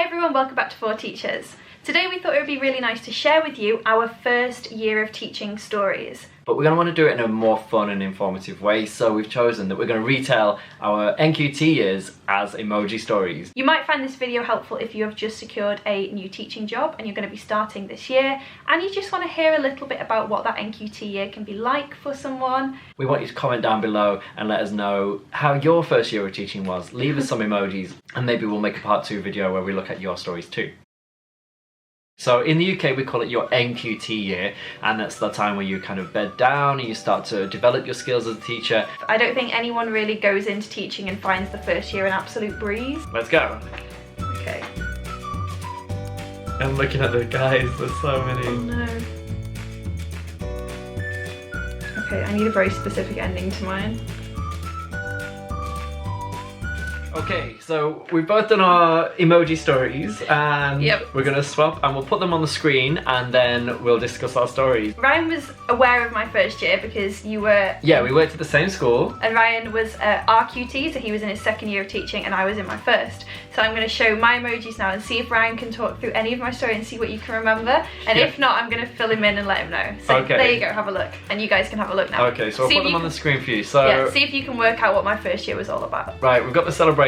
everyone, welcome back to 4 Teachers. Today we thought it would be really nice to share with you our first year of teaching stories. But we're going to want to do it in a more fun and informative way, so we've chosen that we're going to retell our NQT years as emoji stories. You might find this video helpful if you have just secured a new teaching job and you're going to be starting this year and you just want to hear a little bit about what that NQT year can be like for someone. We want you to comment down below and let us know how your first year of teaching was. Leave us some emojis and maybe we'll make a part 2 video where we look at your stories too. So in the UK we call it your NQT year, and that's the time where you kind of bed down and you start to develop your skills as a teacher. I don't think anyone really goes into teaching and finds the first year an absolute breeze. Let's go. Okay. I'm looking at the guys, there's so many. Oh no. Okay, I need a very specific ending to mine. Okay, so we've both done our emoji stories and we're going to swap and we'll put them on the screen and then we'll discuss our stories. Ryan was aware of my first year because you were... Yeah, we worked at the same school. And Ryan was RQT, so he was in his second year of teaching and I was in my first. So I'm going to show my emojis now and see if Ryan can talk through any of my story and see what you can remember. And if not, I'm going to fill him in and let him know. So there you go, have a look. And you guys can have a look now. Okay, so I'll put them on the screen for you. So yeah, see if you can work out what my first year was all about. Right, we've got the celebration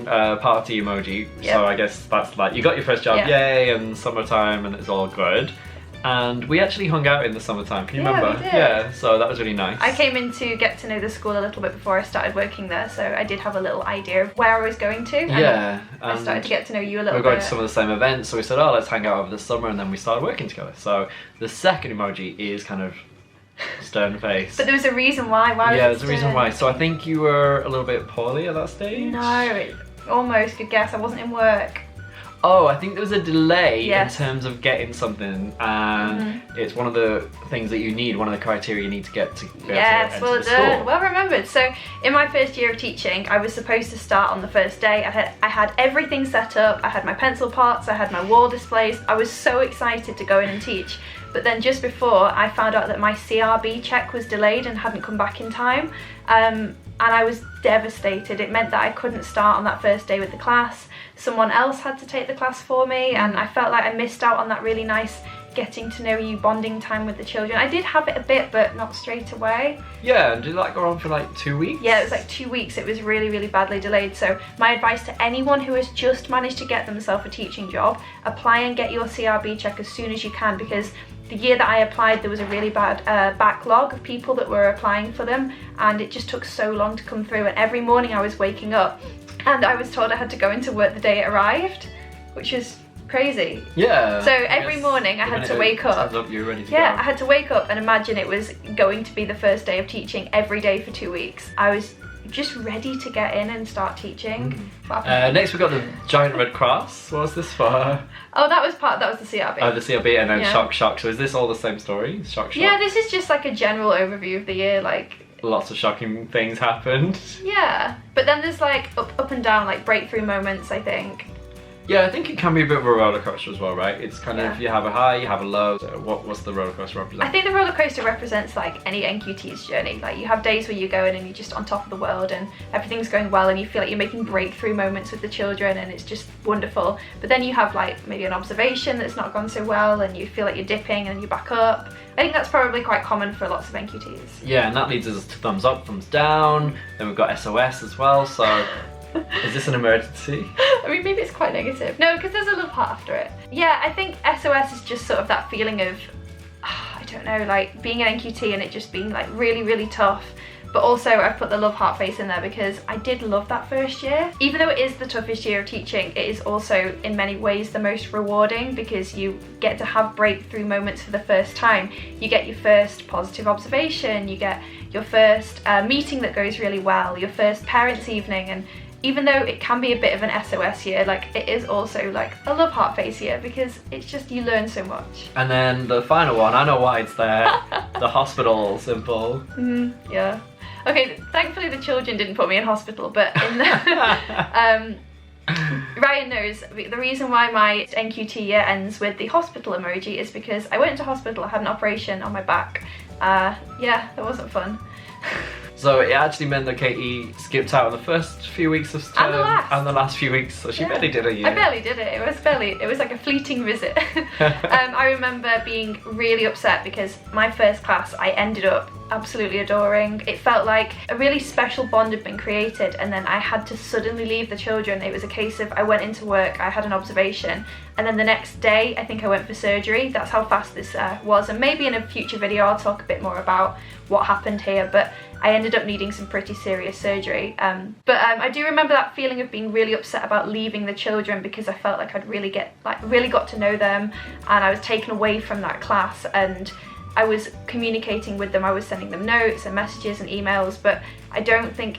party emoji. So I guess that's like, you got your first job, yay, and summertime and it's all good. And we actually hung out in the summertime, can you remember? We did. Yeah, so that was really nice. I came in to get to know the school a little bit before I started working there, so I did have a little idea of where I was going to. And I started to get to know you a little bit. We were going to some of the same events, so we said, oh, let's hang out over the summer, and then we started working together. So the second emoji is kind of stern face. But there was a reason why. Yeah, there's a reason why. So I think you were a little bit poorly at that stage? No, almost, good guess. I wasn't in work. Oh, I think there was a delay in terms of getting something, and it's one of the things that you need, one of the criteria you need to get to be able to enter the school. Well remembered. So in my first year of teaching, I was supposed to start on the first day. I had everything set up. I had my pencil pots, I had my wall displays. I was so excited to go in and teach. But then just before, I found out that my CRB check was delayed and hadn't come back in time. And I was devastated. It meant that I couldn't start on that first day with the class. Someone else had to take the class for me, and I felt like I missed out on that really nice getting to know you bonding time with the children. I did have it a bit, but not straight away. Yeah, and did that go on for like 2 weeks? Yeah, it was like 2 weeks. It was really, really badly delayed. So my advice to anyone who has just managed to get themselves a teaching job, apply and get your CRB check as soon as you can, because the year that I applied, there was a really bad backlog of people that were applying for them, and it just took so long to come through. And every morning I was waking up and I was told I had to go into work the day it arrived, which is crazy. Yeah. So every morning I had to wake up. You're ready to go. I had to wake up and imagine it was going to be the first day of teaching every day for 2 weeks. I was just ready to get in and start teaching. Next we got the giant red cross. What was this for? Oh, that was the CRB. Oh, the CRB, and then shock. So is this all the same story? Shock. Yeah, this is just like a general overview of the year, like lots of shocking things happened. Yeah, but then there's like up and down, like breakthrough moments, I think. Yeah, I think it can be a bit of a roller coaster as well, right? It's kind of, you have a high, you have a low. So what's the roller coaster represent? I think the roller coaster represents like any NQT's journey. Like you have days where you go in and you're just on top of the world and everything's going well and you feel like you're making breakthrough moments with the children and it's just wonderful. But then you have like maybe an observation that's not gone so well and you feel like you're dipping and you're back up. I think that's probably quite common for lots of NQTs. Yeah, and that leads us to thumbs up, thumbs down. Then we've got SOS as well, so... Is this an emergency? I mean, maybe it's quite negative. No, because there's a love heart after it. Yeah, I think SOS is just sort of that feeling of, I don't know, like being an NQT and it just being like really, really tough. But also I've put the love heart face in there because I did love that first year. Even though it is the toughest year of teaching, it is also in many ways the most rewarding because you get to have breakthrough moments for the first time. You get your first positive observation, you get your first meeting that goes really well, your first parents' evening, and even though it can be a bit of an SOS year, like it is also like a love heart face year because it's just, you learn so much. And then the final one, I know why it's there, the hospital symbol. Yeah. Okay, thankfully the children didn't put me in hospital, but in the, Ryan knows the reason why my NQT year ends with the hospital emoji is because I went into hospital, I had an operation on my back. Yeah, that wasn't fun. So it actually meant that Katie skipped out on the first few weeks of term and the last few weeks, so she barely did a year. I barely did it. It was like a fleeting visit. I remember being really upset because my first class I ended up absolutely adoring. It felt like a really special bond had been created, and then I had to suddenly leave the children. It was a case of I went into work, I had an observation, and then the next day I think I went for surgery. That's how fast this was, and maybe in a future video I'll talk a bit more about what happened here, but I ended up needing some pretty serious surgery. I do remember that feeling of being really upset about leaving the children because I felt like I'd really got to know them, and I was taken away from that class, and I was communicating with them. I was sending them notes and messages and emails, but I don't think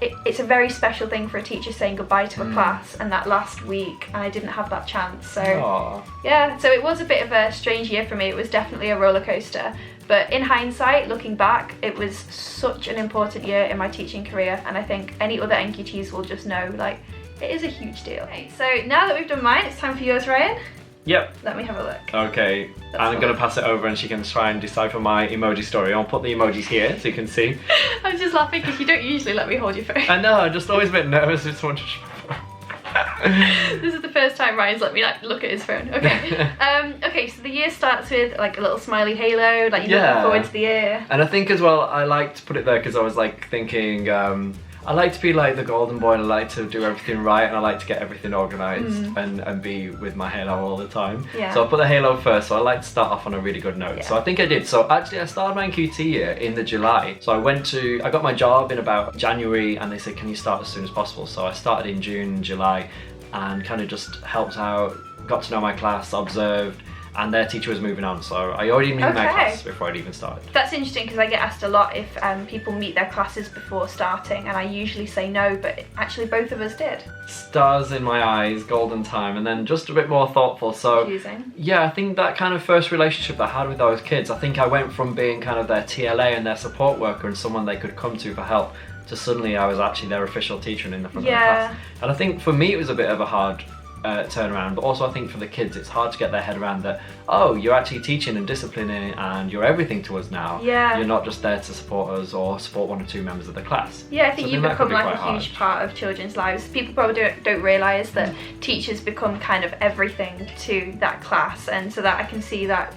it's a very special thing for a teacher saying goodbye to a class, and that last week, and I didn't have that chance. So yeah, so it was a bit of a strange year for me. It was definitely a roller coaster. But in hindsight, looking back, it was such an important year in my teaching career, and I think any other NQTs will just know, like, it is a huge deal. Okay, so now that we've done mine, it's time for yours, Ryan. Yep. Let me have a look. Okay, I'm going to pass it over and she can try and decipher my emoji story. I'll put the emojis here so you can see. I'm just laughing because you don't usually let me hold your phone. I know, I'm just always a bit nervous if someone just... This is the first time Ryan's let me look at his phone. Okay. Okay, so the year starts with like a little smiley halo, like you're looking forward to the year. And I think as well, I like to put it there because I was like thinking, I like to be like the golden boy, and I like to do everything right, and I like to get everything organised and be with my halo all the time. Yeah. So I'll put the halo first, so I like to start off on a really good note. Yeah. So I think I did. So actually I started my NQT year in the July. So I got my job in about January, and they said, can you start as soon as possible? So I started in June, July, and kind of just helped out, got to know my class, observed, and their teacher was moving on, so I already knew my class before I'd even started. That's interesting because I get asked a lot if people meet their classes before starting, and I usually say no, but actually both of us did. Stars in my eyes, golden time, and then just a bit more thoughtful. So confusing. Yeah, I think that kind of first relationship I had with those kids, I think I went from being kind of their TLA and their support worker and someone they could come to for help, to suddenly I was actually their official teacher and in the front of the class. And I think for me it was a bit of a hard turnaround, but also I think for the kids it's hard to get their head around that, oh, you're actually teaching and disciplining and you're everything to us now. Yeah. You're not just there to support us or support one or two members of the class. Yeah, I think you become like a huge part of children's lives. People probably don't realise that teachers become kind of everything to that class, and so that I can see that.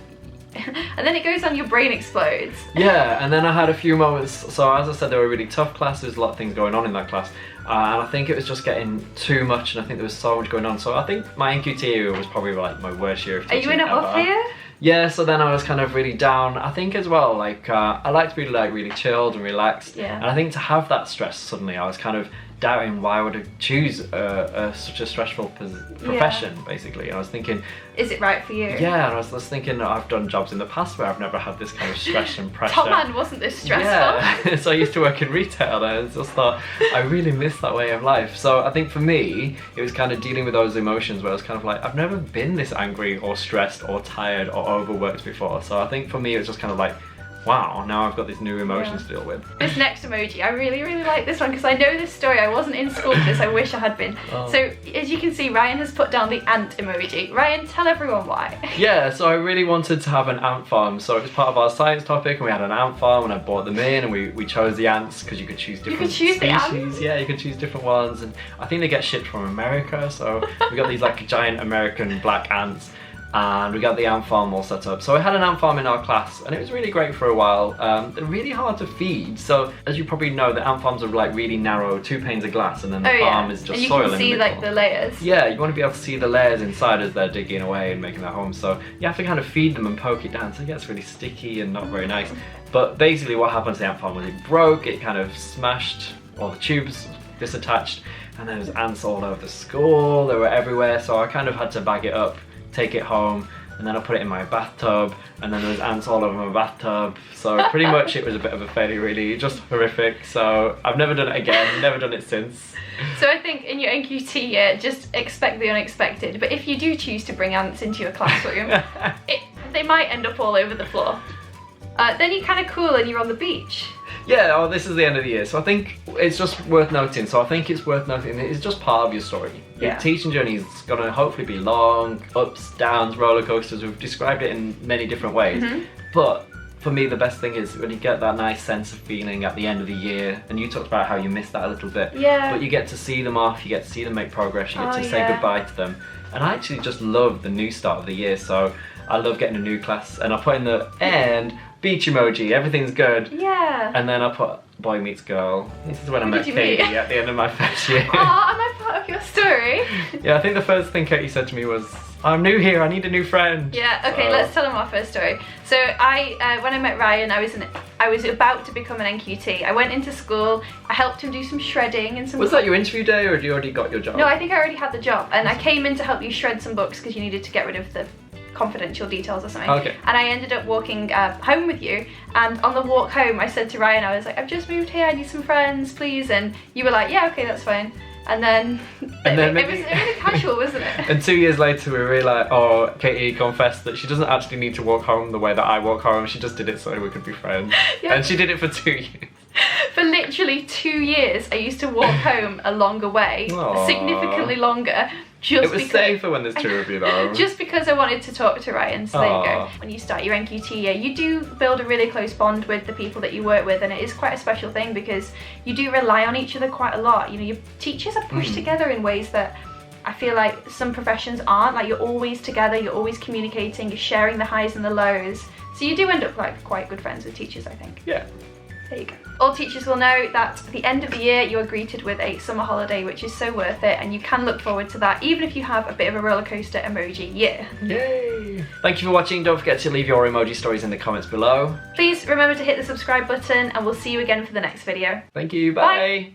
And then it goes on, your brain explodes. Yeah, and then I had a few moments, so as I said, there were really tough classes, a lot of things going on in that class, and I think it was just getting too much, and I think there was so much going on. So I think my NQT year was probably like my worst year of teaching. Are you in an off year? Yeah, so then I was kind of really down. I think as well, like, I like to be like really chilled and relaxed. Yeah. And I think to have that stress suddenly, I was kind of doubting why I would choose such a stressful profession, basically. And I was thinking, is it right for you? Yeah, and I was thinking, I've done jobs in the past where I've never had this kind of stress and pressure. Top man wasn't this stressful. Yeah, so I used to work in retail, and I just thought, I really miss that way of life. So I think for me, it was kind of dealing with those emotions where I was kind of like, I've never been this angry or stressed or tired or overworked before. So I think for me, it was just kind of like, wow, now I've got these new emotions to deal with. This next emoji, I really, really like this one because I know this story. I wasn't in school for this, I wish I had been. So as you can see, Ryan has put down the ant emoji. Ryan, tell everyone why. Yeah, so I really wanted to have an ant farm. So it was part of our science topic, and we had an ant farm, and I brought them in, and we chose the ants because you could choose different species. The ants? Yeah, you could choose different ones, and I think they get shipped from America, so we got these like giant American black ants. And we got the ant farm all set up. So I had an ant farm in our class, and it was really great for a while. They're really hard to feed. So as you probably know, the ant farms are like really narrow, 2 panes of glass, and then the farm is just soil in the middle. And you can see like the layers. Yeah, you want to be able to see the layers inside as they're digging away and making their home. So you have to kind of feed them and poke it down, so it gets really sticky and not very nice. But basically what happened to the ant farm was it broke, it kind of smashed, all the tubes disattached, and there was ants all over the school, they were everywhere. So I kind of had to bag it up, take it home, and then I put it in my bathtub, and then there was ants all over my bathtub. So pretty much it was a bit of a failure, really, just horrific. So I've never done it again, never done it since. So I think in your NQT year, just expect the unexpected. But if you do choose to bring ants into your classroom, they might end up all over the floor. Then you're kind of cool and you're on the beach. Yeah, oh, this is the end of the year, so I think it's just worth noting. So I think it's worth noting it's just part of your story. Your teaching journey is going to hopefully be long, ups, downs, roller coasters. We've described it in many different ways. But for me, the best thing is when you get that nice sense of feeling at the end of the year, and you talked about how you missed that a little bit. Yeah. But you get to see them off, you get to see them make progress, you get to say yeah. goodbye to them. And I actually just love the new start of the year, so I love getting a new class, and I put in the end, beach emoji, everything's good. Yeah. And then I put boy meets girl. This is when I Who met did you Katie meet? at the end of my first year. Oh, am I part of your story? Yeah, I think the first thing Katie said to me was, I'm new here, I need a new friend. Yeah, okay, So- let's tell them our first story. So when I met Ryan, I was about to become an NQT. I went into school, I helped him do some shredding and some... Was that your interview day, or had you already got your job? No, I think I already had the job, and I came in to help you shred some books because you needed to get rid of the confidential details or something. Okay. And I ended up walking home with you, and on the walk home I said to Ryan, I was like, I've just moved here, I need some friends, please. And you were like, yeah, okay, that's fine. And then, it was really casual, wasn't it? And 2 years later we realised, oh, Katie confessed that she doesn't actually need to walk home the way that I walk home, she just did it so we could be friends. Yeah. And she did it for 2 years. For literally 2 years I used to walk home a longer way, Aww. significantly longer, just It was because... safer when there's two of you though. Just because I wanted to talk to Ryan, so there you go. Aww. When you start your NQT year, you do build a really close bond with the people that you work with, and it is quite a special thing because you do rely on each other quite a lot. You know, your teachers are pushed together in ways that I feel like some professions aren't. Like, you're always together, you're always communicating, you're sharing the highs and the lows. So you do end up like quite good friends with teachers, I think. Yeah. There you go. All teachers will know that at the end of the year you are greeted with a summer holiday, which is so worth it, and you can look forward to that even if you have a bit of a roller coaster emoji year. Yay! Thank you for watching. Don't forget to leave your emoji stories in the comments below. Please remember to hit the subscribe button, and we'll see you again for the next video. Thank you. Bye.